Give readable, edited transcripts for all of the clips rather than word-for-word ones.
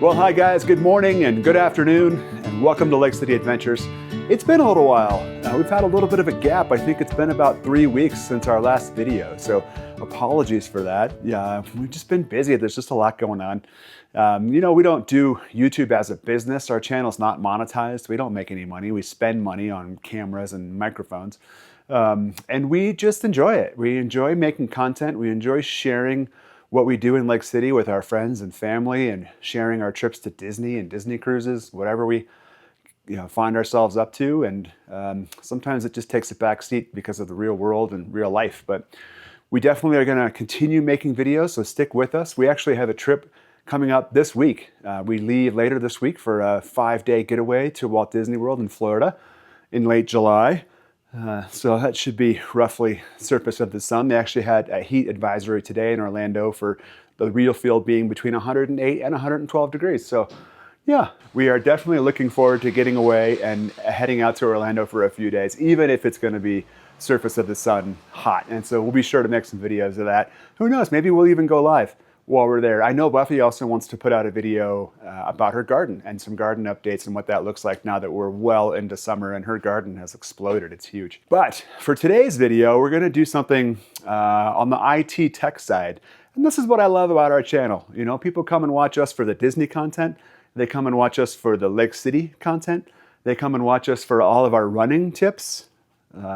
Well, hi guys, good morning and good afternoon, and welcome to Lake City Adventures. It's been a little while. We've had a little bit of a gap. I think it's been about 3 weeks since our last video, so apologies for that. Yeah, we've just been busy. There's just a lot going on. We don't do YouTube as a business. Our channel's not monetized. We don't make any money. We spend money on cameras and microphones, and we just enjoy it. We enjoy making content. We enjoy sharing what we do in Lake City with our friends and family, and sharing our trips to Disney and Disney cruises, whatever we find ourselves up to. And sometimes it just takes a back seat because of the real world and real life. But we definitely are going to continue making videos, so stick with us. We actually have a trip coming up this week. We leave later this week for a 5-day getaway to Walt Disney World in Florida in late July. So that should be roughly surface of the sun. They actually had a heat advisory today in Orlando for the real field being between 108 and 112 degrees. So yeah, we are definitely looking forward to getting away and heading out to Orlando for a few days, even if it's going to be surface of the sun hot. And so we'll be sure to make some videos of that. Who knows, maybe we'll even go live while we're there. I know Buffy also wants to put out a video about her garden and some garden updates and what that looks like now that we're well into summer and her garden has exploded. It's huge. But for today's video, we're gonna do something on the IT tech side. And this is what I love about our channel. People come and watch us for the Disney content. They come and watch us for the Lake City content. They come and watch us for all of our running tips.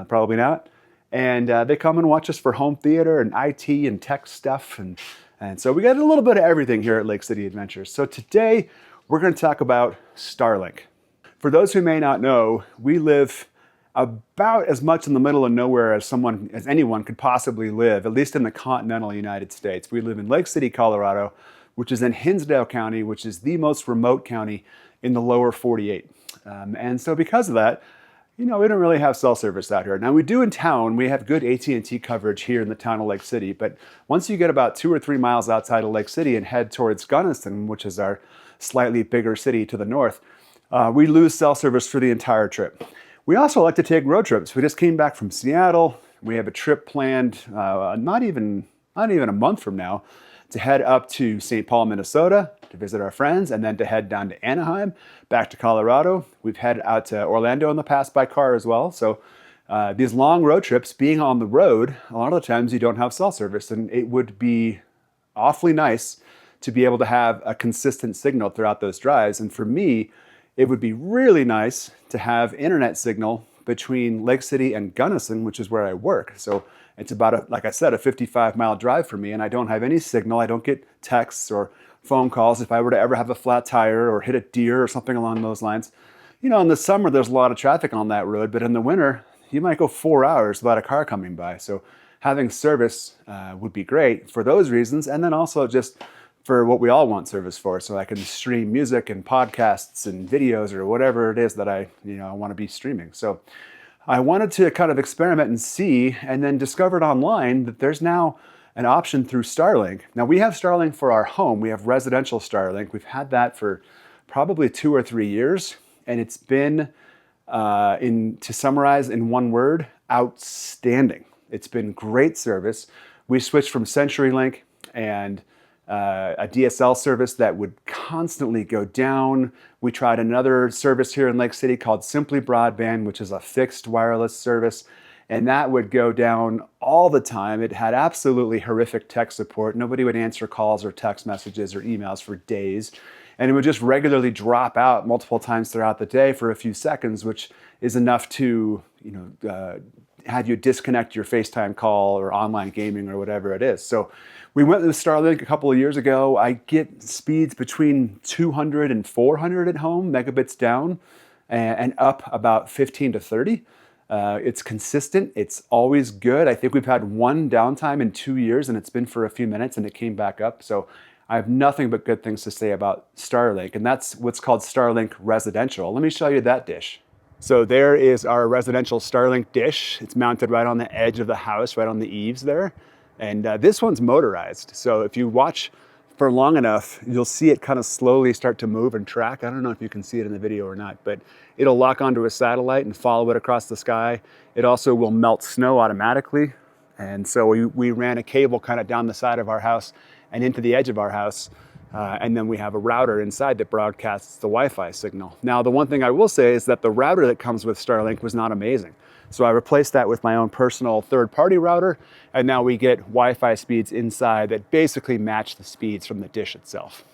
Probably not. And they come and watch us for home theater and IT and tech stuff. And so we got a little bit of everything here at Lake City Adventures. So today we're going to talk about Starlink. For those who may not know, we live about as much in the middle of nowhere as anyone could possibly live, at least in the continental United States. We live in Lake City, Colorado, which is in Hinsdale County, which is the most remote county in the lower 48. And so because of that, we don't really have cell service out here. Now we do in town. We have good AT&T coverage here in the town of Lake City, but once you get about 2 or 3 miles outside of Lake City and head towards Gunnison, which is our slightly bigger city to the north, we lose cell service for the entire trip. We also like to take road trips. We just came back from Seattle. We have a trip planned not even a month from now to head up to St. Paul, Minnesota to visit our friends, and then to head down to Anaheim, back to Colorado. We've headed out to Orlando in the past by car as well. So these long road trips, being on the road, a lot of the times you don't have cell service, and it would be awfully nice to be able to have a consistent signal throughout those drives. And for me, it would be really nice to have internet signal between Lake City and Gunnison, which is where I work. So it's about, like I said, a 55-mile drive for me, and I don't have any signal. I don't get texts or phone calls if I were to ever have a flat tire or hit a deer or something along those lines. In the summer, there's a lot of traffic on that road, but in the winter, you might go 4 hours without a car coming by. So having service would be great for those reasons, and then also just for what we all want service for, so I can stream music and podcasts and videos or whatever it is that I want to be streaming. So I wanted to kind of experiment and see, and then discovered online that there's now an option through Starlink. Now we have Starlink for our home. We have residential Starlink. We've had that for probably 2 or 3 years, and it's been, to summarize in one word, outstanding. It's been great service. We switched from CenturyLink and a DSL service that would constantly go down. We tried another service here in Lake City called Simply Broadband, which is a fixed wireless service, and that would go down all the time. It had absolutely horrific tech support. Nobody would answer calls or text messages or emails for days, and it would just regularly drop out multiple times throughout the day for a few seconds, which is enough to have you disconnect your FaceTime call or online gaming or whatever it is. So we went with Starlink a couple of years ago. I get speeds between 200 and 400 at home, megabits down, and up about 15 to 30. It's consistent. It's always good. I think we've had one downtime in 2 years, and it's been for a few minutes, and it came back up. So I have nothing but good things to say about Starlink, and that's what's called Starlink Residential. Let me show you that dish. So there is our residential Starlink dish. It's mounted right on the edge of the house, right on the eaves there. And this one's motorized. So if you watch for long enough, you'll see it kind of slowly start to move and track. I don't know if you can see it in the video or not, but it'll lock onto a satellite and follow it across the sky. It also will melt snow automatically. And so we ran a cable kind of down the side of our house and into the edge of our house And then we have a router inside that broadcasts the Wi-Fi signal. Now, the one thing I will say is that the router that comes with Starlink was not amazing. So I replaced that with my own personal third-party router, and now we get Wi-Fi speeds inside that basically match the speeds from the dish itself.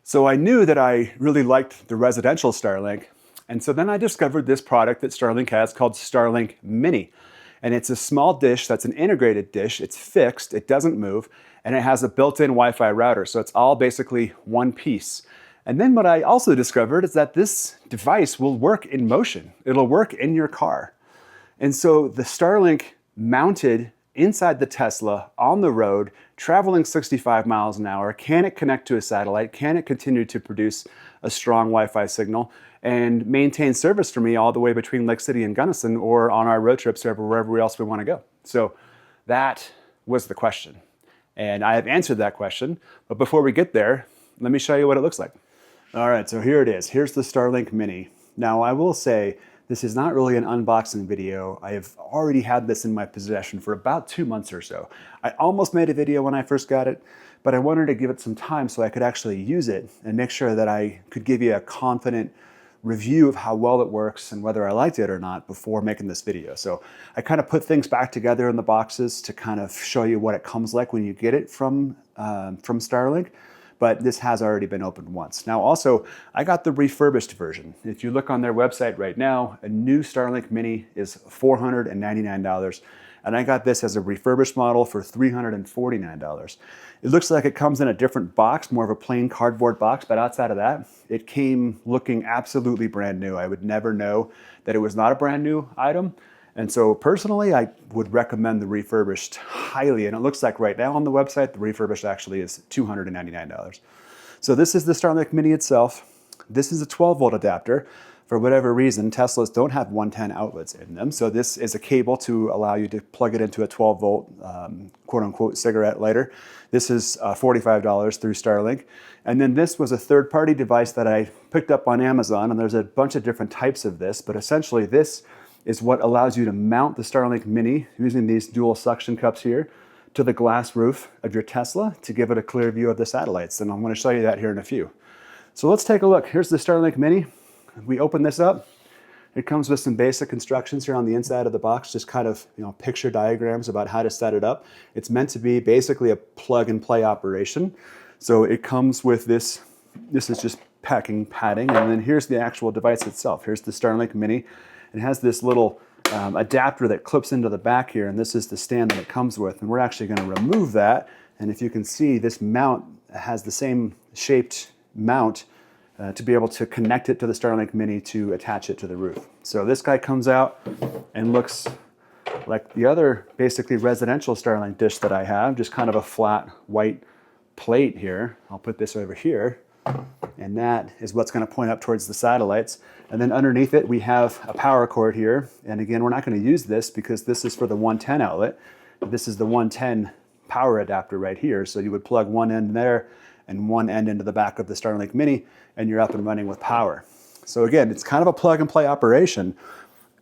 So I knew that I really liked the residential Starlink, and so then I discovered this product that Starlink has called Starlink Mini. And it's a small dish that's an integrated dish. It's fixed, it doesn't move, and it has a built-in Wi-Fi router. So it's all basically one piece. And then what I also discovered is that this device will work in motion. It'll work in your car. And so the Starlink mounted inside the Tesla on the road, traveling 65 miles an hour. Can it connect to a satellite? Can it continue to produce a strong Wi-Fi signal and maintain service for me all the way between Lake City and Gunnison or on our road trips or wherever else we want to go? So that was the question. And I have answered that question. But before we get there, let me show you what it looks like. All right, so here it is. Here's the Starlink Mini. Now, I will say this is not really an unboxing video. I have already had this in my possession for about 2 months or so. I almost made a video when I first got it, but I wanted to give it some time so I could actually use it and make sure that I could give you a confident review of how well it works and whether I liked it or not before making this video. So I kind of put things back together in the boxes to kind of show you what it comes like when you get it from Starlink. But this has already been opened once. Now also, I got the refurbished version. If you look on their website right now, a new Starlink Mini is $499. And I got this as a refurbished model for $349. It looks like it comes in a different box, more of a plain cardboard box, but outside of that, it came looking absolutely brand new. I would never know that it was not a brand new item. And so personally, I would recommend the refurbished highly. And it looks like right now on the website, the refurbished actually is $299. So this is the Starlink Mini itself. This is a 12-volt adapter. For whatever reason, Teslas don't have 110 outlets in them. So this is a cable to allow you to plug it into a 12-volt quote-unquote cigarette lighter. This is $45 through Starlink. And then this was a third-party device that I picked up on Amazon, and there's a bunch of different types of this, but essentially this is what allows you to mount the Starlink Mini using these dual suction cups here to the glass roof of your Tesla to give it a clear view of the satellites. And I'm going to show you that here in a few. So let's take a look. Here's the Starlink Mini. We open this up. It comes with some basic instructions here on the inside of the box, just kind of, picture diagrams about how to set it up. It's meant to be basically a plug and play operation. So it comes with this. This is just packing padding, and then here's the actual device itself. Here's the Starlink Mini. It has this little adapter that clips into the back here, and this is the stand that it comes with. And we're actually going to remove that. And if you can see, this mount has the same shaped mount to be able to connect it to the Starlink Mini to attach it to the roof. So this guy comes out and looks like the other basically residential Starlink dish that I have, just kind of a flat white plate here. I'll put this over here, and that is what's going to point up towards the satellites. And then underneath it, we have a power cord here. And again, we're not going to use this because this is for the 110 outlet. This is the 110 power adapter right here. So you would plug one end there and one end into the back of the Starlink Mini, and you're up and running with power. So again, it's kind of a plug and play operation.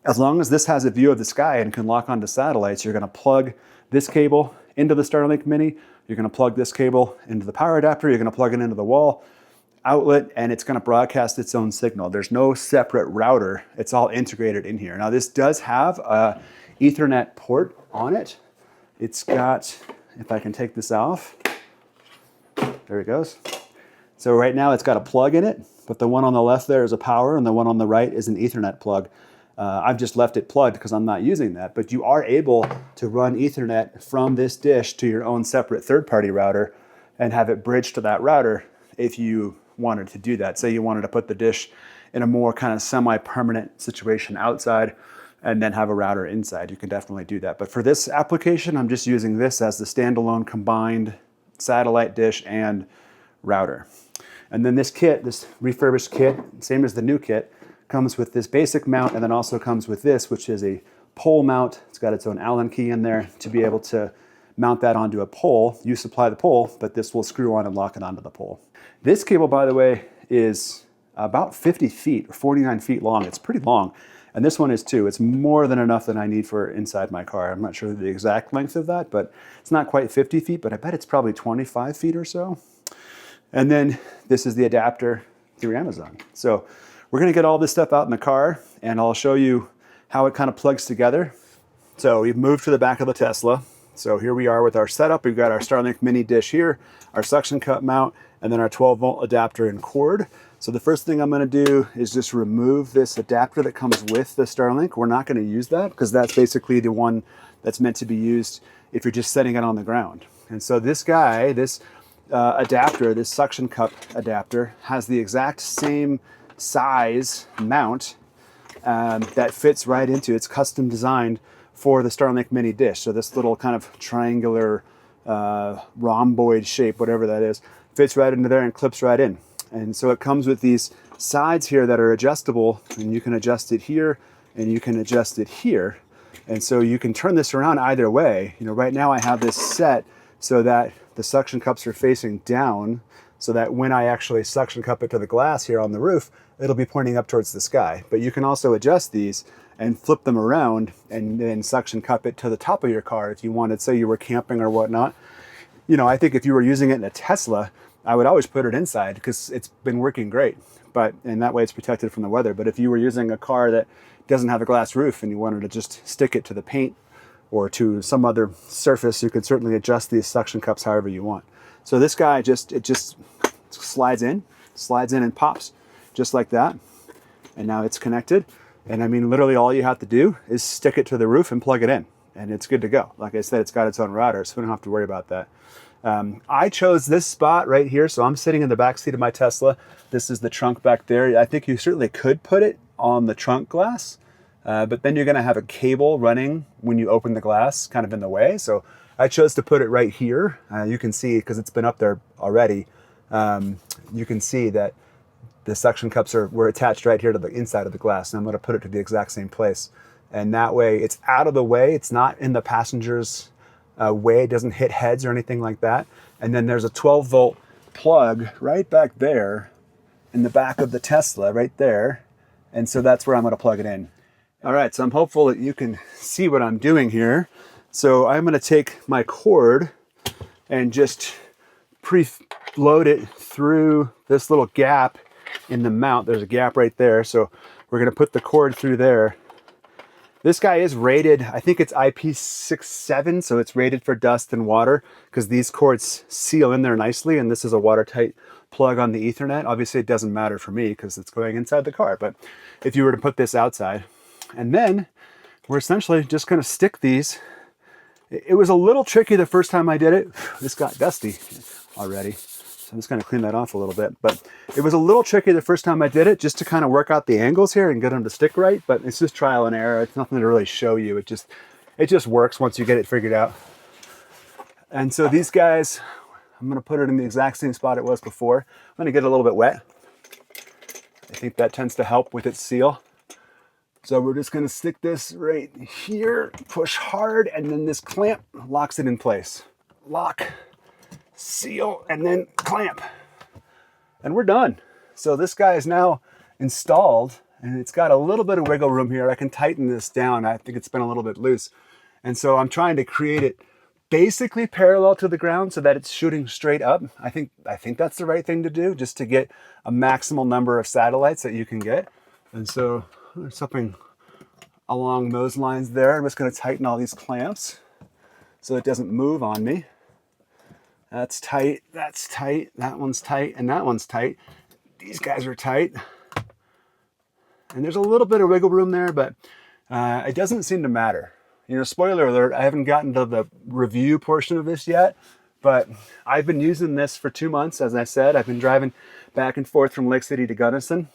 As long as this has a view of the sky and can lock onto satellites, you're going to plug this cable into the Starlink Mini, you're going to plug this cable into the power adapter, you're going to plug it into the wall outlet, and it's going to broadcast its own signal. There's no separate router. It's all integrated in here. Now this does have a Ethernet port on it. It's got, if I can take this off, there it goes. So right now it's got a plug in it, but the one on the left there is a power and the one on the right is an Ethernet plug. I've just left it plugged because I'm not using that, but you are able to run Ethernet from this dish to your own separate third-party router and have it bridged to that router if you wanted to do that. Say you wanted to put the dish in a more kind of semi-permanent situation outside and then have a router inside. You can definitely do that. But for this application, I'm just using this as the standalone combined satellite dish and router. And then this kit, this refurbished kit, same as the new kit, comes with this basic mount and then also comes with this, which is a pole mount. It's got its own Allen key in there to be able to mount that onto a pole. You supply the pole, but this will screw on and lock it onto the pole. This cable, by the way, is about 50 feet or 49 feet long. It's pretty long. And this one is too. It's more than enough that I need for inside my car. I'm not sure the exact length of that, but it's not quite 50 feet, but I bet it's probably 25 feet or so. And then this is the adapter through Amazon. So we're gonna get all this stuff out in the car and I'll show you how it kind of plugs together. So we've moved to the back of the Tesla. So here we are with our setup. We've got our Starlink Mini dish here, our suction cup mount, and then our 12-volt adapter and cord. So the first thing I'm gonna do is just remove this adapter that comes with the Starlink. We're not gonna use that because that's basically the one that's meant to be used if you're just setting it on the ground. And so this guy, this adapter, this suction cup adapter, has the exact same size mount that fits right into, it's custom designed for the Starlink Mini dish. So this little kind of triangular rhomboid shape, whatever that is, fits right into there and clips right in. And so it comes with these sides here that are adjustable, and you can adjust it here and you can adjust it here. And so you can turn this around either way. You know, right now I have this set so that the suction cups are facing down, so that when I actually suction cup it to the glass here on the roof, it'll be pointing up towards the sky. But you can also adjust these and flip them around and then suction cup it to the top of your car if you wanted, say you were camping or whatnot. You know, I think if you were using it in a Tesla, I would always put it inside because it's been working great. And that way it's protected from the weather. But if you were using a car that doesn't have a glass roof and you wanted to just stick it to the paint or to some other surface, you could certainly adjust these suction cups however you want. So this guy just slides in and pops just like that. And now it's connected. And I mean, literally all you have to do is stick it to the roof and plug it in and it's good to go. Like I said, it's got its own router, so we don't have to worry about that. I chose this spot right here. So I'm sitting in the back seat of my Tesla. This is the trunk back there. I think you certainly could put it on the trunk glass, but then you're gonna have a cable running when you open the glass kind of in the way. So I chose to put it right here. You can see, because it's been up there already, you can see that the suction cups were attached right here to the inside of the glass. And I'm gonna put it to the exact same place. And that way it's out of the way. It's not in the passenger's way. It doesn't hit heads or anything like that. And then there's a 12-volt plug right back there in the back of the Tesla right there. And so that's where I'm gonna plug it in. All right, so I'm hopeful that you can see what I'm doing here. So I'm gonna take my cord and just pre-load it through this little gap in the mount. There's a gap right there. So we're gonna put the cord through there. This guy is rated, I think it's IP67, so it's rated for dust and water because these cords seal in there nicely, and this is a watertight plug on the Ethernet. Obviously it doesn't matter for me because it's going inside the car, but if you were to put this outside, and then we're essentially just gonna stick these. It was a little tricky the first time I did it. This got dusty already. So I'm just gonna clean that off a little bit. But it was a little tricky the first time I did it just to kind of work out the angles here and get them to stick right. But it's just trial and error. It's nothing to really show you. It just works once you get it figured out. And so these guys, I'm gonna put it in the exact same spot it was before. I'm gonna get a little bit wet. I think that tends to help with its seal. So we're just gonna stick this right here, push hard, and then this clamp locks it in place. Lock, seal, and then clamp. And we're done. So this guy is now installed, and it's got a little bit of wiggle room here. I can tighten this down. I think it's been a little bit loose. And so I'm trying to create it basically parallel to the ground so that it's shooting straight up. I think that's the right thing to do, just to get a maximal number of satellites that you can get. And so there's something along those lines there. I'm just gonna tighten all these clamps so it doesn't move on me. That's tight, that one's tight, and that one's tight. These guys are tight. And there's a little bit of wiggle room there, but it doesn't seem to matter. You know, spoiler alert, I haven't gotten to the review portion of this yet, but I've been using this for 2 months. As I said, I've been driving back and forth from Lake City to Gunnison,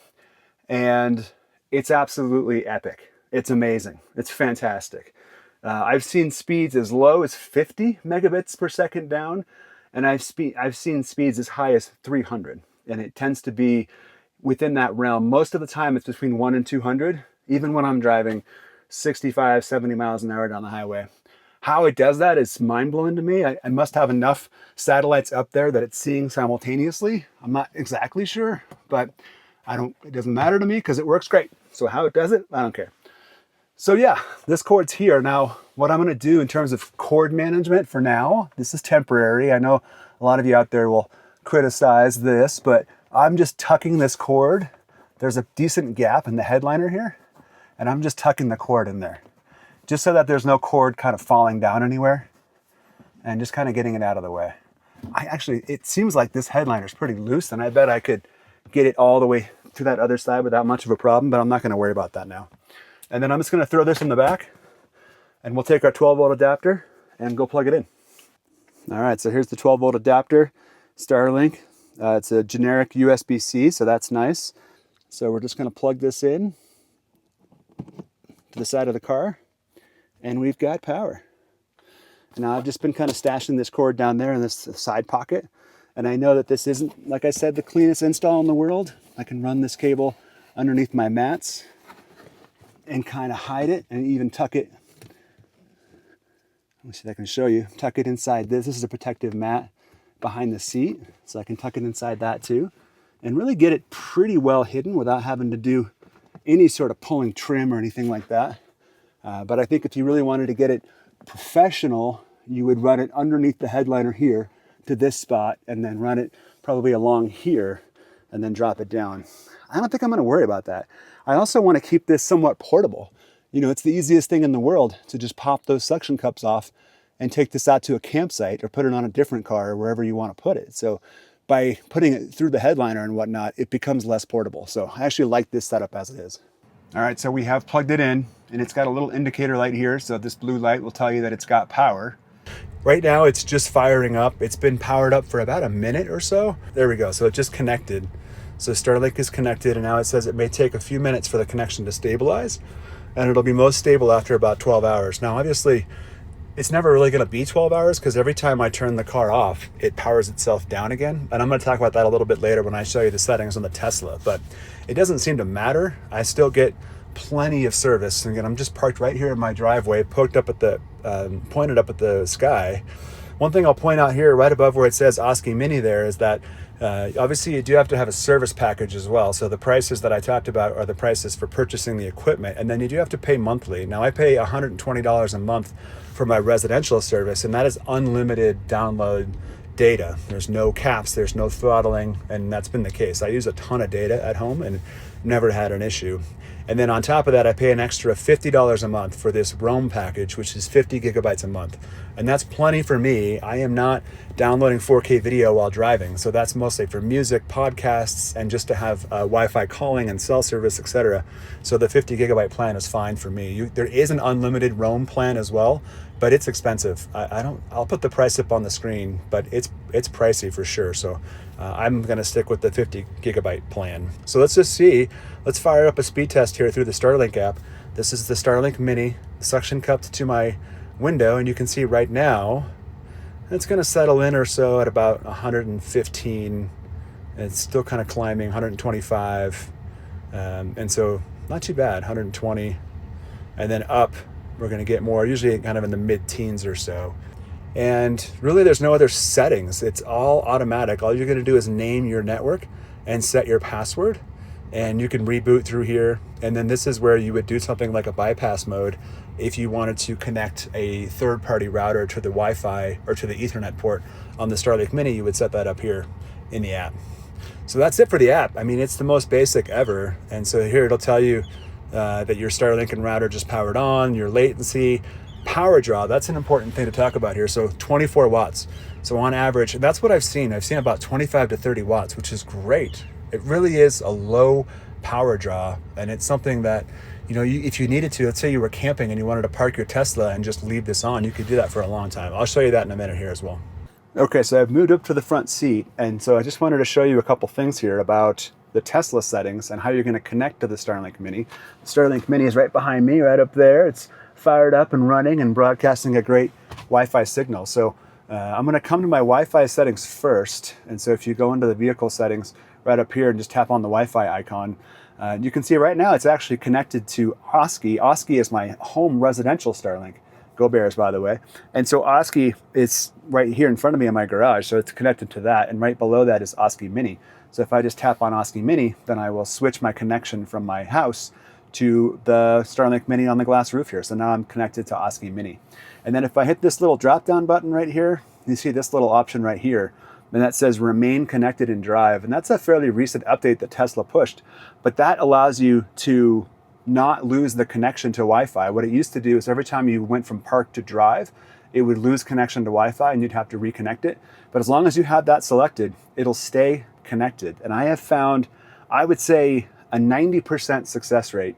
and it's absolutely epic. It's amazing. It's fantastic. I've seen speeds as low as 50 megabits per second down, and I've seen speeds as high as 300, and it tends to be within that realm. Most of the time it's between 1 and 200, even when I'm driving 65, 70 miles an hour down the highway. How it does that is mind-blowing to me. I must have enough satellites up there that it's seeing simultaneously. I'm not exactly sure, but it doesn't matter to me because it works great. So how it does it, I don't care. So yeah, this cord's here. Now, what I'm gonna do in terms of cord management for now, this is temporary. I know a lot of you out there will criticize this, but I'm just tucking this cord. There's a decent gap in the headliner here, and I'm just tucking the cord in there, just so that there's no cord kind of falling down anywhere, and just kind of getting it out of the way. It seems like this headliner is pretty loose, and I bet I could get it all the way to that other side without much of a problem, but I'm not going to worry about that now. And then I'm just going to throw this in the back, and we'll take our 12-volt adapter and go plug it in. All right, so here's the 12-volt adapter, Starlink. It's a generic USB-C, so that's nice. So we're just going to plug this in to the side of the car, and we've got power. Now I've just been kind of stashing this cord down there in this side pocket, and I know that this isn't, like I said, the cleanest install in the world. I can run this cable underneath my mats and kind of hide it and even tuck it. Let me see if I can show you. Tuck it inside this. This is a protective mat behind the seat, so I can tuck it inside that too, and really get it pretty well hidden without having to do any sort of pulling trim or anything like that. But I think if you really wanted to get it professional, you would run it underneath the headliner here to this spot, and then run it probably along here and then drop it down. I don't think I'm going to worry about that. I also want to keep this somewhat portable. You know, it's the easiest thing in the world to just pop those suction cups off and take this out to a campsite or put it on a different car or wherever you want to put it. So by putting it through the headliner and whatnot, it becomes less portable. So I actually like this setup as it is. All right, so we have plugged it in, and it's got a little indicator light here. So this blue light will tell you that it's got power. Right now it's just firing up. It's been powered up for about a minute or so. There we go, so it just connected. So Starlink is connected, and now it says it may take a few minutes for the connection to stabilize, and it'll be most stable after about 12 hours. Now, obviously, it's never really gonna be 12 hours because every time I turn the car off, it powers itself down again. And I'm gonna talk about that a little bit later when I show you the settings on the Tesla, but it doesn't seem to matter. I still get plenty of service. And again, I'm just parked right here in my driveway, pointed up at the sky. One thing I'll point out here, right above where it says Oski Mini there, is that obviously you do have to have a service package as well. So the prices that I talked about are the prices for purchasing the equipment, and then you do have to pay monthly. Now I pay $120 a month for my residential service, and that is unlimited download data. There's no caps, there's no throttling, and that's been the case. I use a ton of data at home and never had an issue. And then on top of that, I pay an extra $50 a month for this Roam package, which is 50 gigabytes a month. And that's plenty for me. I am not downloading 4K video while driving. So that's mostly for music, podcasts, and just to have Wi-Fi calling and cell service, etc. So the 50 gigabyte plan is fine for me. There is an unlimited Roam plan as well, but it's expensive. I'll put the price up on the screen, but it's pricey for sure. So I'm gonna stick with the 50 gigabyte plan. So let's just see. Let's fire up a speed test here through the Starlink app. This is the Starlink Mini, suction cupped to my window, and you can see right now, it's gonna settle in or so at about 115. It's still kind of climbing, 125. And so not too bad, 120. And then up, we're gonna get more, usually kind of in the mid-teens or so. And really there's no other settings. It's all automatic. All you're gonna do is name your network and set your password, and you can reboot through here. And then this is where you would do something like a bypass mode if you wanted to connect a third-party router to the Wi-Fi or to the Ethernet port on the Starlink Mini. You would set that up here in the app. So that's it for the app. I mean, it's the most basic ever. And so here it'll tell you that your Starlink and router just powered on, your latency, power draw. That's an important thing to talk about here. So 24 watts. So on average, and that's what I've seen. I've seen about 25 to 30 watts, which is great. It really is a low power draw, and it's something that, you know, if you needed to, let's say you were camping and you wanted to park your Tesla and just leave this on, you could do that for a long time. I'll show you that in a minute here as well. Okay, so I've moved up to the front seat, and so I just wanted to show you a couple things here about the Tesla settings and how you're going to connect to the Starlink Mini. The Starlink Mini is right behind me, right up there. It's fired up and running and broadcasting a great Wi-Fi signal. So I'm going to come to my Wi-Fi settings first, and so if you go into the vehicle settings right up here and just tap on the Wi-Fi icon, you can see right now it's actually connected to Oski. Oski is my home residential Starlink. Go Bears, by the way. And so Oski is right here in front of me in my garage, so it's connected to that, and right below that is Oski Mini. So if I just tap on Oski Mini, then I will switch my connection from my house to the Starlink Mini on the glass roof here. So now I'm connected to Oski Mini. And then if I hit this little drop-down button right here, you see this little option right here and that says remain connected in drive. And that's a fairly recent update that Tesla pushed, but that allows you to not lose the connection to Wi-Fi. What it used to do is every time you went from park to drive, it would lose connection to Wi-Fi and you'd have to reconnect it. But as long as you have that selected, it'll stay connected. And I have found, I would say, a 90% success rate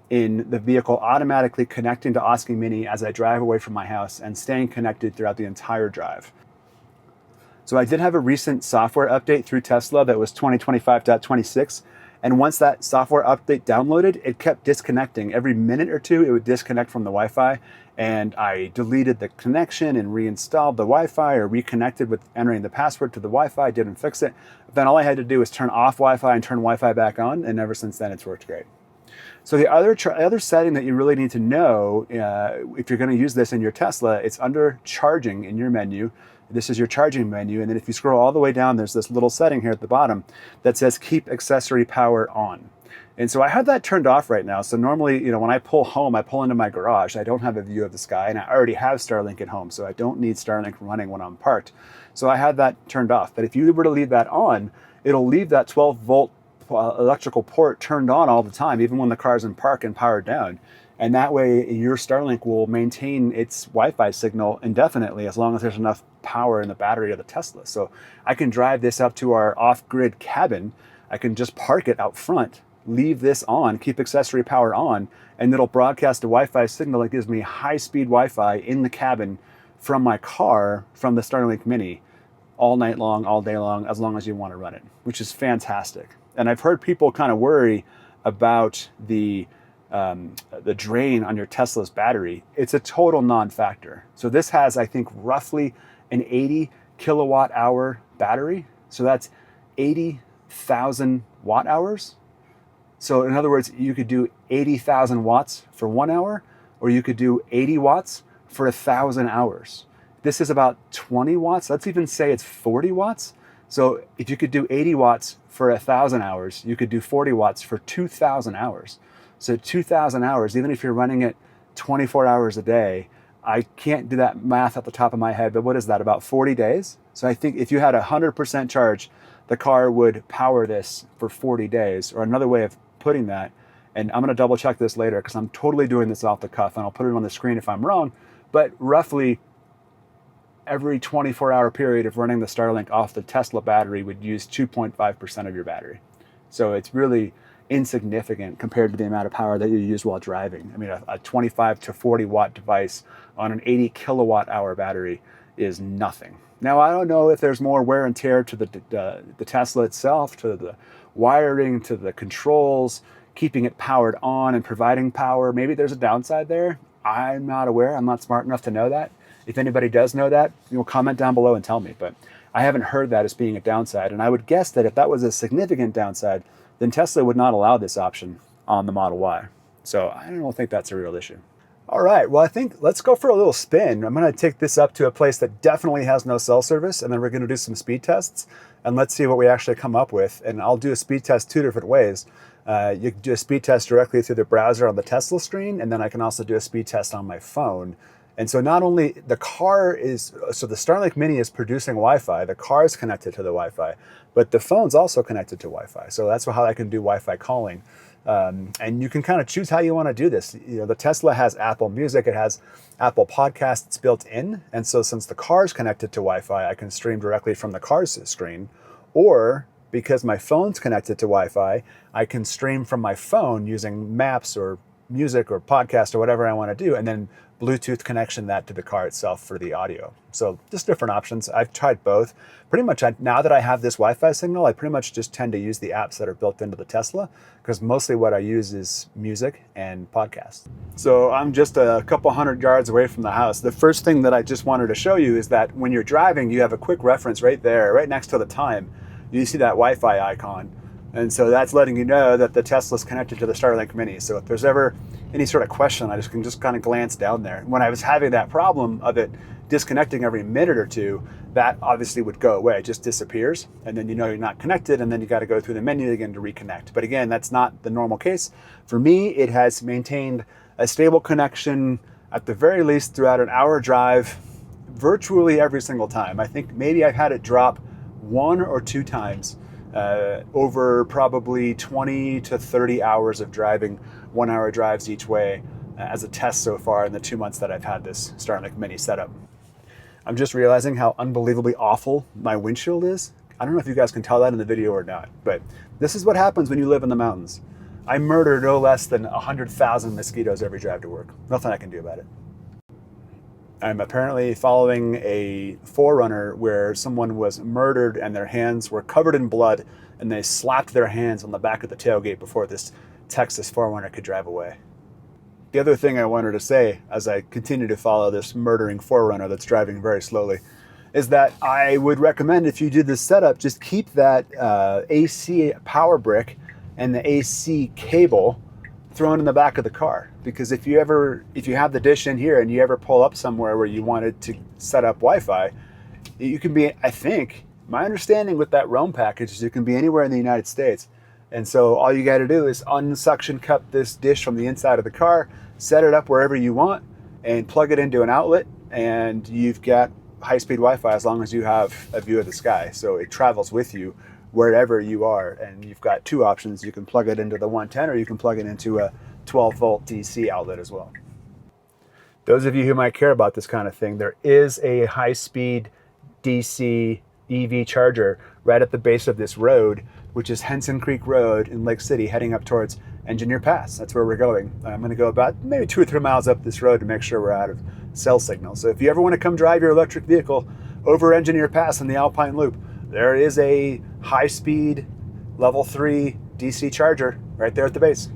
in the vehicle automatically connecting to Osky Mini as I drive away from my house and staying connected throughout the entire drive. So I did have a recent software update through Tesla that was 2025.26. And once that software update downloaded, it kept disconnecting. Every minute or two, it would disconnect from the Wi-Fi. And I deleted the connection and reinstalled the Wi-Fi or reconnected with entering the password to the Wi-Fi, didn't fix it. Then all I had to do was turn off Wi-Fi and turn Wi-Fi back on. And ever since then, it's worked great. So the other setting that you really need to know if you're going to use this in your Tesla, it's under charging in your menu. This is your charging menu. And then if you scroll all the way down, there's this little setting here at the bottom that says keep accessory power on. And so I have that turned off right now. So normally, when I pull home, I pull into my garage. I don't have a view of the sky, and I already have Starlink at home. So I don't need Starlink running when I'm parked. So I have that turned off. But if you were to leave that on, it'll leave that 12-volt electrical port turned on all the time, even when the car's in park and powered down. And that way your Starlink will maintain its Wi-Fi signal indefinitely as long as there's enough power in the battery of the Tesla. So I can drive this up to our off-grid cabin. I can just park it out front, leave this on, keep accessory power on, and it'll broadcast a Wi-Fi signal that gives me high-speed Wi-Fi in the cabin from my car, from the Starlink Mini, all night long, all day long, as long as you want to run it, which is fantastic. And I've heard people kind of worry about the drain on your Tesla's battery. It's a total non-factor. So this has, I think, roughly an 80 kilowatt hour battery. So that's 80,000 watt hours. So in other words, you could do 80,000 watts for 1 hour, or you could do 80 watts for 1,000 hours. This is about 20 watts. Let's even say it's 40 watts. So if you could do 80 watts for 1,000 hours, you could do 40 watts for 2,000 hours. So 2,000 hours, even if you're running it 24 hours a day, I can't do that math at the top of my head, but what is that, about 40 days? So I think if you had a 100% charge, the car would power this for 40 days, or another way of putting that, and I'm gonna double check this later because I'm totally doing this off the cuff and I'll put it on the screen if I'm wrong, but roughly every 24-hour period of running the Starlink off the Tesla battery would use 2.5% of your battery. So it's really insignificant compared to the amount of power that you use while driving. I mean, a 25 to 40 watt device on an 80 kilowatt hour battery is nothing. Now, I don't know if there's more wear and tear to the Tesla itself, to the wiring, to the controls, keeping it powered on and providing power. Maybe there's a downside there. I'm not aware. I'm not smart enough to know that. If anybody does know that, comment down below and tell me. But I haven't heard that as being a downside. And I would guess that if that was a significant downside, then Tesla would not allow this option on the Model Y. So I don't think that's a real issue. All right, well, I think let's go for a little spin. I'm gonna take this up to a place that definitely has no cell service, and then we're gonna do some speed tests, and let's see what we actually come up with. And I'll do a speed test two different ways. You can do a speed test directly through the browser on the Tesla screen, and then I can also do a speed test on my phone. And so not only the Starlink Mini is producing Wi-Fi, the car is connected to the Wi-Fi, but the phone's also connected to Wi-Fi. So that's how I can do Wi-Fi calling. And you can kind of choose how you want to do this. The Tesla has Apple Music, it has Apple Podcasts built in. And so since the car is connected to Wi-Fi, I can stream directly from the car's screen. Or because my phone's connected to Wi-Fi, I can stream from my phone using Maps or music or podcast or whatever I want to do, and then Bluetooth connection that to the car itself for the audio. So just different options. I've tried both. Pretty much now that I have this Wi-Fi signal, I pretty much just tend to use the apps that are built into the Tesla, because mostly what I use is music and podcasts. So I'm just a couple hundred yards away from the house. The first thing that I just wanted to show you is that when you're driving, you have a quick reference right there, right next to the time. You see that Wi-Fi icon. And so that's letting you know that the Tesla's connected to the Starlink Mini. So if there's ever any sort of question, I can just kind of glance down there. When I was having that problem of it disconnecting every minute or two, that obviously would go away. It just disappears. And then you're not connected, and then you got to go through the menu again to reconnect. But again, that's not the normal case. For me, it has maintained a stable connection at the very least throughout an hour drive, virtually every single time. I think maybe I've had it drop 1 or 2 times over probably 20 to 30 hours of driving, 1-hour drives each way as a test so far in the 2 months that I've had this Starlink Mini set up. I'm just realizing how unbelievably awful my windshield is. I don't know if you guys can tell that in the video or not, but this is what happens when you live in the mountains. I murder no less than 100,000 mosquitoes every drive to work. Nothing I can do about it. I'm apparently following a forerunner where someone was murdered and their hands were covered in blood, and they slapped their hands on the back of the tailgate before this Texas forerunner could drive away. The other thing I wanted to say as I continue to follow this murdering forerunner that's driving very slowly is that I would recommend, if you do this setup, just keep that AC power brick and the AC cable thrown in the back of the car. Because if you have the dish in here and you ever pull up somewhere where you wanted to set up Wi-Fi, you can be, I think, my understanding with that Roam package is you can be anywhere in the United States. And so all you got to do is unsuction cup this dish from the inside of the car, set it up wherever you want, and plug it into an outlet, and you've got high-speed Wi-Fi as long as you have a view of the sky. So it travels with you wherever you are, and you've got 2 options. You can plug it into the 110, or you can plug it into a 12-volt DC outlet as well. Those of you who might care about this kind of thing, there is a high-speed DC EV charger right at the base of this road, which is Henson Creek Road in Lake City, heading up towards Engineer Pass. That's where we're going. I'm going to go about maybe 2 or 3 miles up this road to make sure we're out of cell signal. So if you ever want to come drive your electric vehicle over Engineer Pass in the Alpine Loop, there is a high-speed level 3 DC charger right there at the base.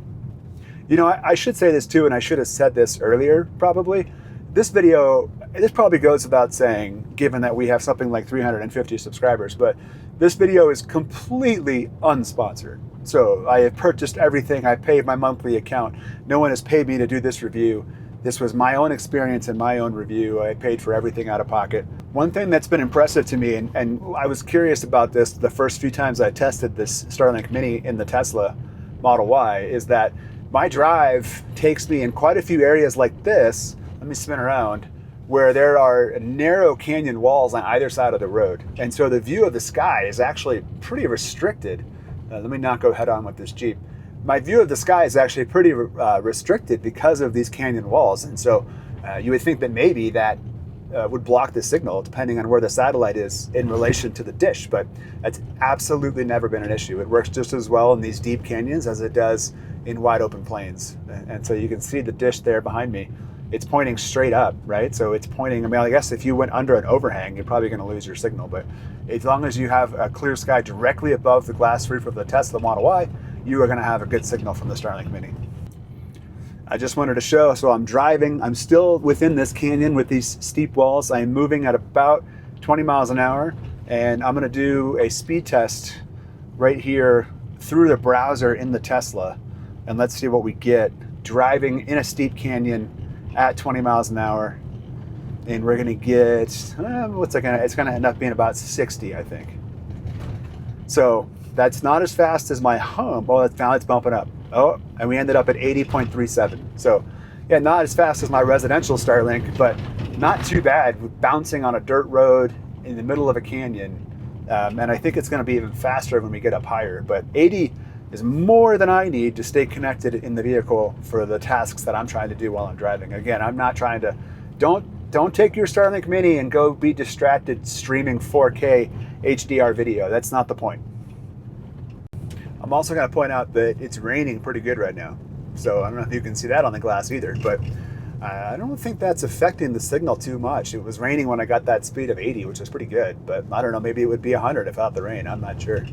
You know, I should say this too, and I should have said this earlier probably. This probably goes without saying, given that we have something like 350 subscribers, but this video is completely unsponsored. So I have purchased everything. I paid my monthly account. No one has paid me to do this review. This was my own experience and my own review. I paid for everything out of pocket. One thing that's been impressive to me, and I was curious about this the first few times I tested this Starlink Mini in the Tesla Model Y, is that my drive takes me in quite a few areas like this. Let me spin around, where there are narrow canyon walls on either side of the road. And so the view of the sky is actually pretty restricted. Let me not go head on with this Jeep. My view of the sky is actually pretty restricted because of these canyon walls. And so you would think that maybe that would block the signal depending on where the satellite is in relation to the dish, but that's absolutely never been an issue. It works just as well in these deep canyons as it does in wide open plains. And so you can see the dish there behind me. It's pointing straight up, right? So it's pointing, I mean, I guess if you went under an overhang, you're probably going to lose your signal. But as long as you have a clear sky directly above the glass roof of the Tesla Model Y, you are going to have a good signal from the Starlink Mini. I just wanted to show, so I'm driving. I'm still within this canyon with these steep walls. I am moving at about 20 miles an hour, and I'm going to do a speed test right here through the browser in the Tesla. And let's see what we get driving in a steep canyon at 20 miles an hour, and we're gonna get it's gonna end up being about 60, I think. So that's not as fast as my home. Oh, now it's bumping up. Oh, and we ended up at 80.37. So yeah, not as fast as my residential Starlink, but not too bad, bouncing on a dirt road in the middle of a canyon. And I think it's gonna be even faster when we get up higher, but 80 is more than I need to stay connected in the vehicle for the tasks that I'm trying to do while I'm driving. Again, I'm not trying to, don't take your Starlink Mini and go be distracted streaming 4K HDR video. That's not the point. I'm also going to point out that it's raining pretty good right now. So I don't know if you can see that on the glass either, but I don't think that's affecting the signal too much. It was raining when I got that speed of 80, which was pretty good, but I don't know, maybe it would be 100 without the rain. I'm not sure.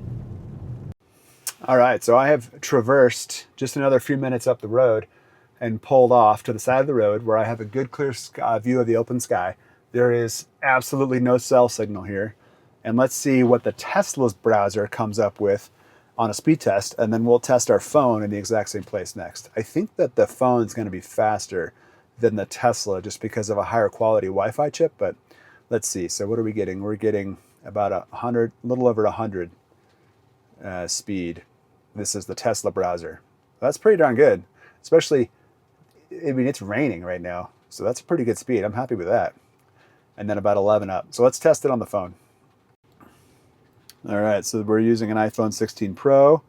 All right, so I have traversed just another few minutes up the road and pulled off to the side of the road where I have a good clear view of the open sky. There is absolutely no cell signal here. And let's see what the Tesla's browser comes up with on a speed test, and then we'll test our phone in the exact same place next. I think that the phone is going to be faster than the Tesla just because of a higher quality Wi-Fi chip, but let's see. So what are we getting? We're getting about 100, a little over 100 speed. This is the Tesla browser. That's pretty darn good, especially, I mean, it's raining right now, so that's a pretty good speed. I'm happy with that. And then about 11 up. So let's test it on the phone. All right, so we're using an iPhone 16 Pro,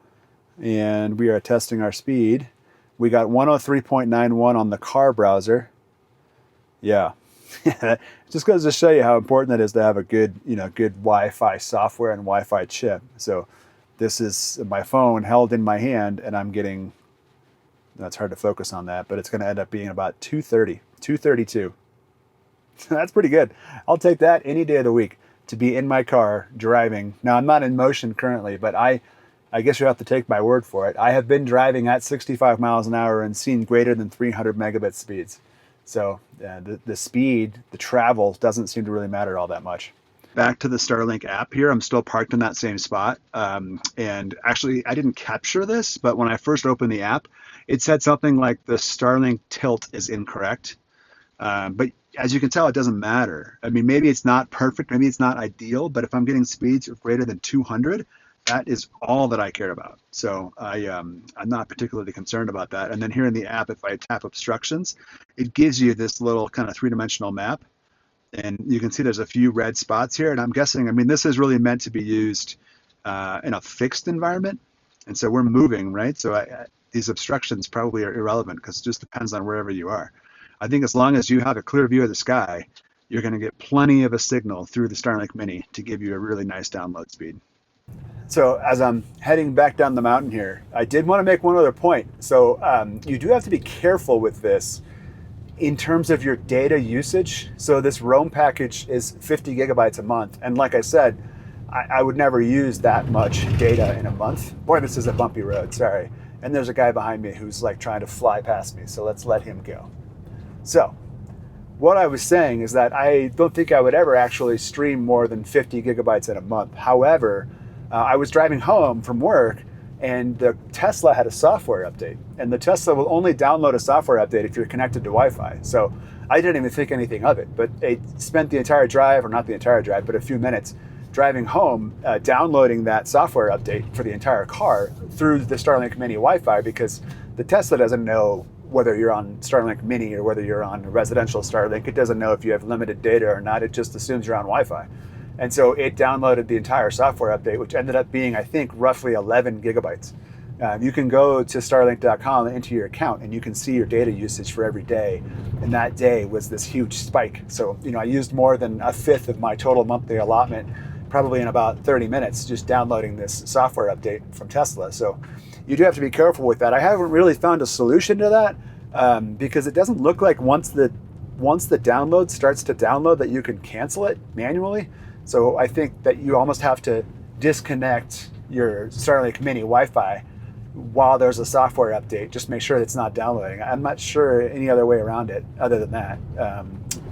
and we are testing our speed. We got 103.91 on the car browser. Yeah, it just goes to show you how important it is to have a good, good Wi-Fi software and Wi-Fi chip. So this is my phone held in my hand, and I'm getting, it's hard to focus on that, but it's going to end up being about 230, 232. That's pretty good. I'll take that any day of the week to be in my car driving. Now, I'm not in motion currently, but I guess you have to take my word for it. I have been driving at 65 miles an hour and seen greater than 300 megabit speeds. So the speed, the travel doesn't seem to really matter all that much. Back to the Starlink app here. I'm still parked in that same spot. And actually, I didn't capture this, but when I first opened the app, it said something like the Starlink tilt is incorrect. But as you can tell, it doesn't matter. I mean, maybe it's not perfect, maybe it's not ideal, but if I'm getting speeds of greater than 200, that is all that I care about. So I'm not particularly concerned about that. And then here in the app, if I tap obstructions, it gives you this little kind of three-dimensional map. And you can see there's a few red spots here. And I'm guessing, I mean, this is really meant to be used in a fixed environment. And so we're moving, right? So these obstructions probably are irrelevant because it just depends on wherever you are. I think as long as you have a clear view of the sky, you're going to get plenty of a signal through the Starlink Mini to give you a really nice download speed. So as I'm heading back down the mountain here, I did want to make one other point. So you do have to be careful with this in terms of your data usage. So this Roam package is 50 gigabytes a month. And like I said, I would never use that much data in a month. Boy, this is a bumpy road, sorry. And there's a guy behind me who's like trying to fly past me. So let's let him go. So what I was saying is that I don't think I would ever actually stream more than 50 gigabytes in a month. However, I was driving home from work and the Tesla had a software update. And the Tesla will only download a software update if you're connected to Wi-Fi. So I didn't even think anything of it, but I spent the entire drive, or not the entire drive, but a few minutes driving home, downloading that software update for the entire car through the Starlink Mini Wi-Fi, because the Tesla doesn't know whether you're on Starlink Mini or whether you're on residential Starlink. It doesn't know if you have limited data or not. It just assumes you're on Wi-Fi. And so it downloaded the entire software update, which ended up being, I think, roughly 11 gigabytes. You can go to starlink.com and enter your account and you can see your data usage for every day. And that day was this huge spike. So, I used more than a fifth of my total monthly allotment, probably in about 30 minutes, just downloading this software update from Tesla. So you do have to be careful with that. I haven't really found a solution to that because it doesn't look like once the download starts to download that you can cancel it manually. So I think that you almost have to disconnect your Starlink Mini Wi-Fi while there's a software update. Just make sure it's not downloading. I'm not sure any other way around it other than that.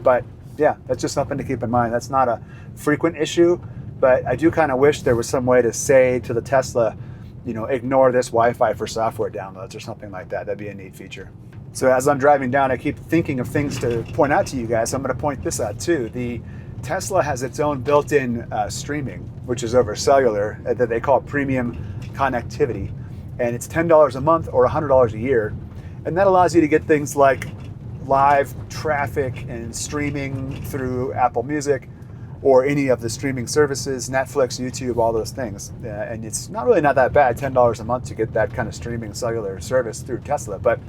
But yeah, that's just something to keep in mind. That's not a frequent issue, but I do kind of wish there was some way to say to the Tesla, ignore this Wi-Fi for software downloads or something like that. That'd be a neat feature. So as I'm driving down, I keep thinking of things to point out to you guys. I'm going to point this out too. The Tesla has its own built-in streaming, which is over cellular, that they call premium connectivity. And it's $10 a month or $100 a year. And that allows you to get things like live traffic and streaming through Apple Music or any of the streaming services, Netflix, YouTube, all those things. And it's not that bad, $10 a month to get that kind of streaming cellular service through Tesla. But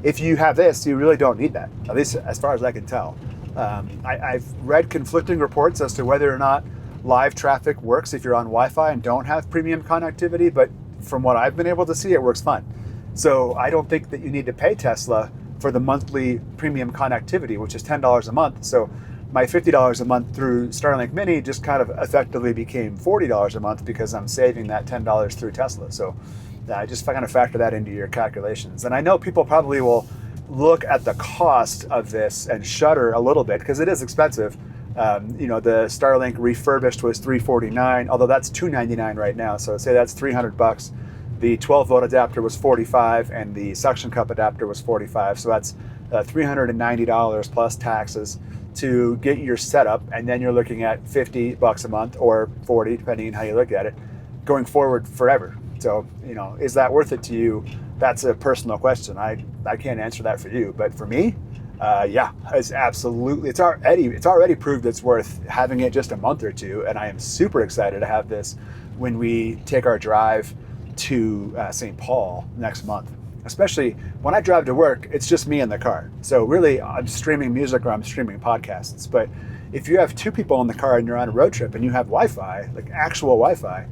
if you have this, you really don't need that, at least as far as I can tell. I've read conflicting reports as to whether or not live traffic works if you're on Wi-Fi and don't have premium connectivity, but from what I've been able to see, it works fine. So I don't think that you need to pay Tesla for the monthly premium connectivity, which is $10 a month. So my $50 a month through Starlink Mini just kind of effectively became $40 a month because I'm saving that $10 through Tesla. So I just kind of factor that into your calculations. And I know people probably will look at the cost of this and shudder a little bit because it is expensive. The Starlink refurbished was $349, although that's $299 right now. So say that's $300. The 12-volt adapter was $45, and the suction cup adapter was $45. So that's $390 plus taxes to get your setup, and then you're looking at $50 a month or $40, depending on how you look at it, going forward forever. So, is that worth it to you? That's a personal question. I can't answer that for you, but for me, Yeah, it's already proved it's worth having it just a month or two, and I am super excited to have this when we take our drive to St. Paul next month. Especially when I drive to work, it's just me in the car. So really, I'm streaming music or I'm streaming podcasts. But if you have two people in the car and you're on a road trip and you have Wi-Fi, like actual Wi-Fi,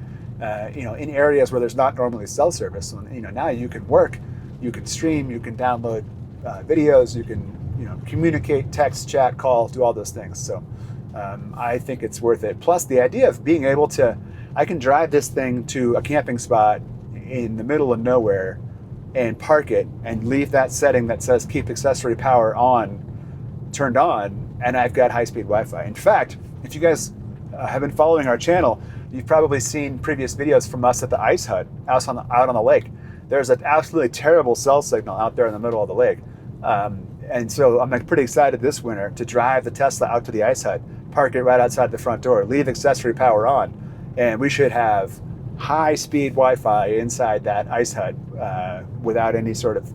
in areas where there's not normally cell service, now you can work, you can stream, you can download videos, you can communicate, text, chat, call, do all those things. So I think it's worth it. Plus the idea of being able to, I can drive this thing to a camping spot in the middle of nowhere and park it and leave that setting that says keep accessory power on turned on, and I've got high-speed Wi-Fi. In fact, if you guys have been following our channel, you've probably seen previous videos from us at the ice hut out on the lake. There's an absolutely terrible cell signal out there in the middle of the lake. And so I'm pretty excited this winter to drive the Tesla out to the ice hut, park it right outside the front door, leave accessory power on, and we should have high-speed Wi-Fi inside that ice hut without any sort of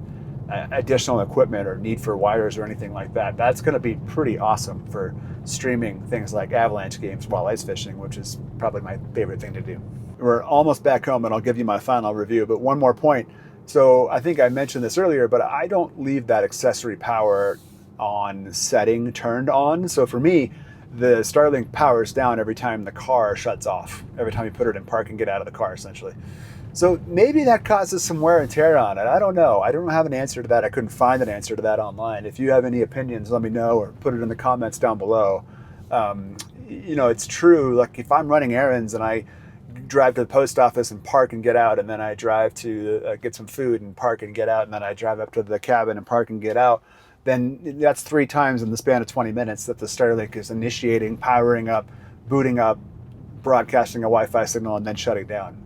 additional equipment or need for wires or anything like that. That's going to be pretty awesome for streaming things like avalanche games while ice fishing, which is probably my favorite thing to do. We're almost back home, and I'll give you my final review, but one more point. So I think I mentioned this earlier, but I don't leave that accessory power on setting turned on. So for me, the Starlink powers down every time the car shuts off, every time you put it in park and get out of the car, essentially. So maybe that causes some wear and tear on it. I don't know. I don't have an answer to that. I couldn't find an answer to that online. If you have any opinions, let me know or put it in the comments down below. It's true. Like if I'm running errands and I drive to the post office and park and get out, and then I drive to get some food and park and get out, and then I drive up to the cabin and park and get out, then that's 3 times in the span of 20 minutes that the Starlink is initiating, powering up, booting up, broadcasting a Wi-Fi signal, and then shutting down.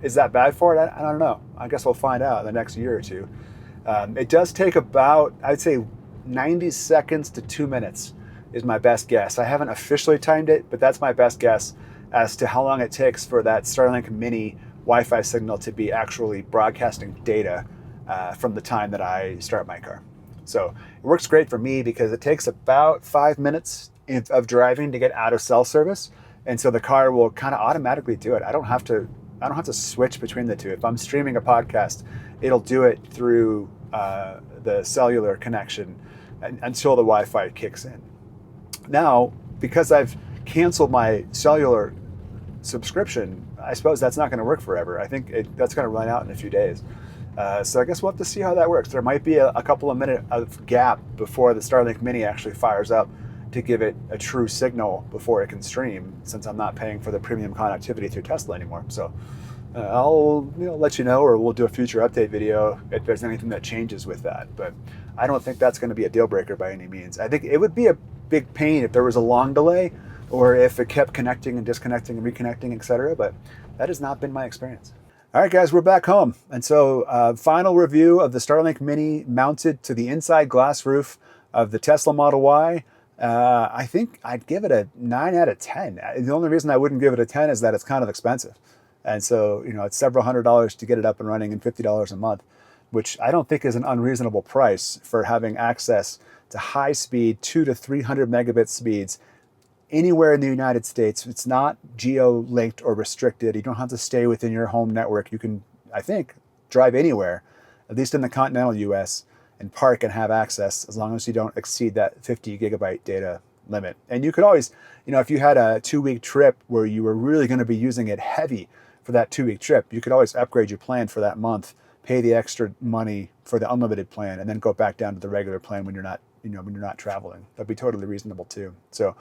Is that bad for it? I don't know. I guess we'll find out in the next year or two. It does take about, I'd say 90 seconds to 2 minutes is my best guess. I haven't officially timed it, but that's my best guess as to how long it takes for that Starlink Mini Wi-Fi signal to be actually broadcasting data from the time that I start my car. So it works great for me because it takes about 5 minutes of driving to get out of cell service. And so the car will kind of automatically do it. I don't have to switch between the two. If I'm streaming a podcast, it'll do it through the cellular connection until the Wi-Fi kicks in. Now, because I've canceled my cellular subscription, I suppose that's not going to work forever. I think that's going to run out in a few days. So I guess we'll have to see how that works. There might be a couple of minutes of gap before the Starlink Mini actually fires up to give it a true signal before it can stream, since I'm not paying for the premium connectivity through Tesla anymore. So I'll let you know, or we'll do a future update video if there's anything that changes with that. But I don't think that's going to be a deal breaker by any means. I think it would be a big pain if there was a long delay, or if it kept connecting and disconnecting and reconnecting, etc. But that has not been my experience. All right, guys, we're back home. And so final review of the Starlink Mini mounted to the inside glass roof of the Tesla Model Y. I think I'd give it a 9 out of 10. The only reason I wouldn't give it a 10 is that it's kind of expensive. And so, it's several $100s to get it up and running and $50 a month, which I don't think is an unreasonable price for having access to high speed 200 to 300 megabit speeds anywhere in the United States. It's not geo-linked or restricted. You don't have to stay within your home network. You can, I think, drive anywhere, at least in the continental US, and park and have access as long as you don't exceed that 50 gigabyte data limit. And you could always, if you had a 2-week trip where you were really going to be using it heavy for that 2-week trip, you could always upgrade your plan for that month, pay the extra money for the unlimited plan, and then go back down to the regular plan when you're not, when you're not traveling. That'd be totally reasonable too. So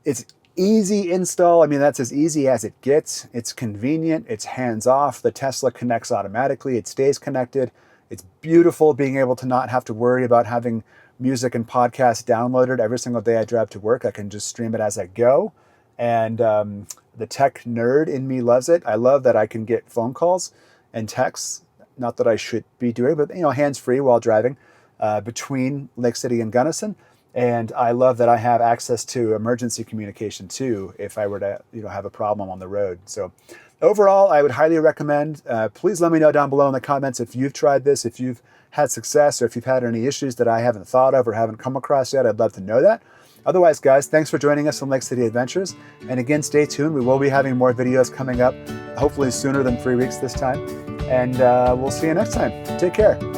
it's easy install. I mean, that's as easy as it gets. It's convenient. It's hands-off. The Tesla connects automatically. It stays connected. It's beautiful being able to not have to worry about having music and podcasts downloaded every single day I drive to work. I can just stream it as I go. And the tech nerd in me loves it. I love that I can get phone calls and texts, not that I should be doing, but hands-free while driving between Lake City and Gunnison. And I love that I have access to emergency communication too if I were to have a problem on the road. So overall, I would highly recommend. Please let me know down below in the comments if you've tried this, if you've had success, or if you've had any issues that I haven't thought of or haven't come across yet. I'd love to know that. Otherwise, guys, thanks for joining us on Lake City Adventures. And again, stay tuned. We will be having more videos coming up, hopefully sooner than 3 weeks this time. And we'll see you next time. Take care.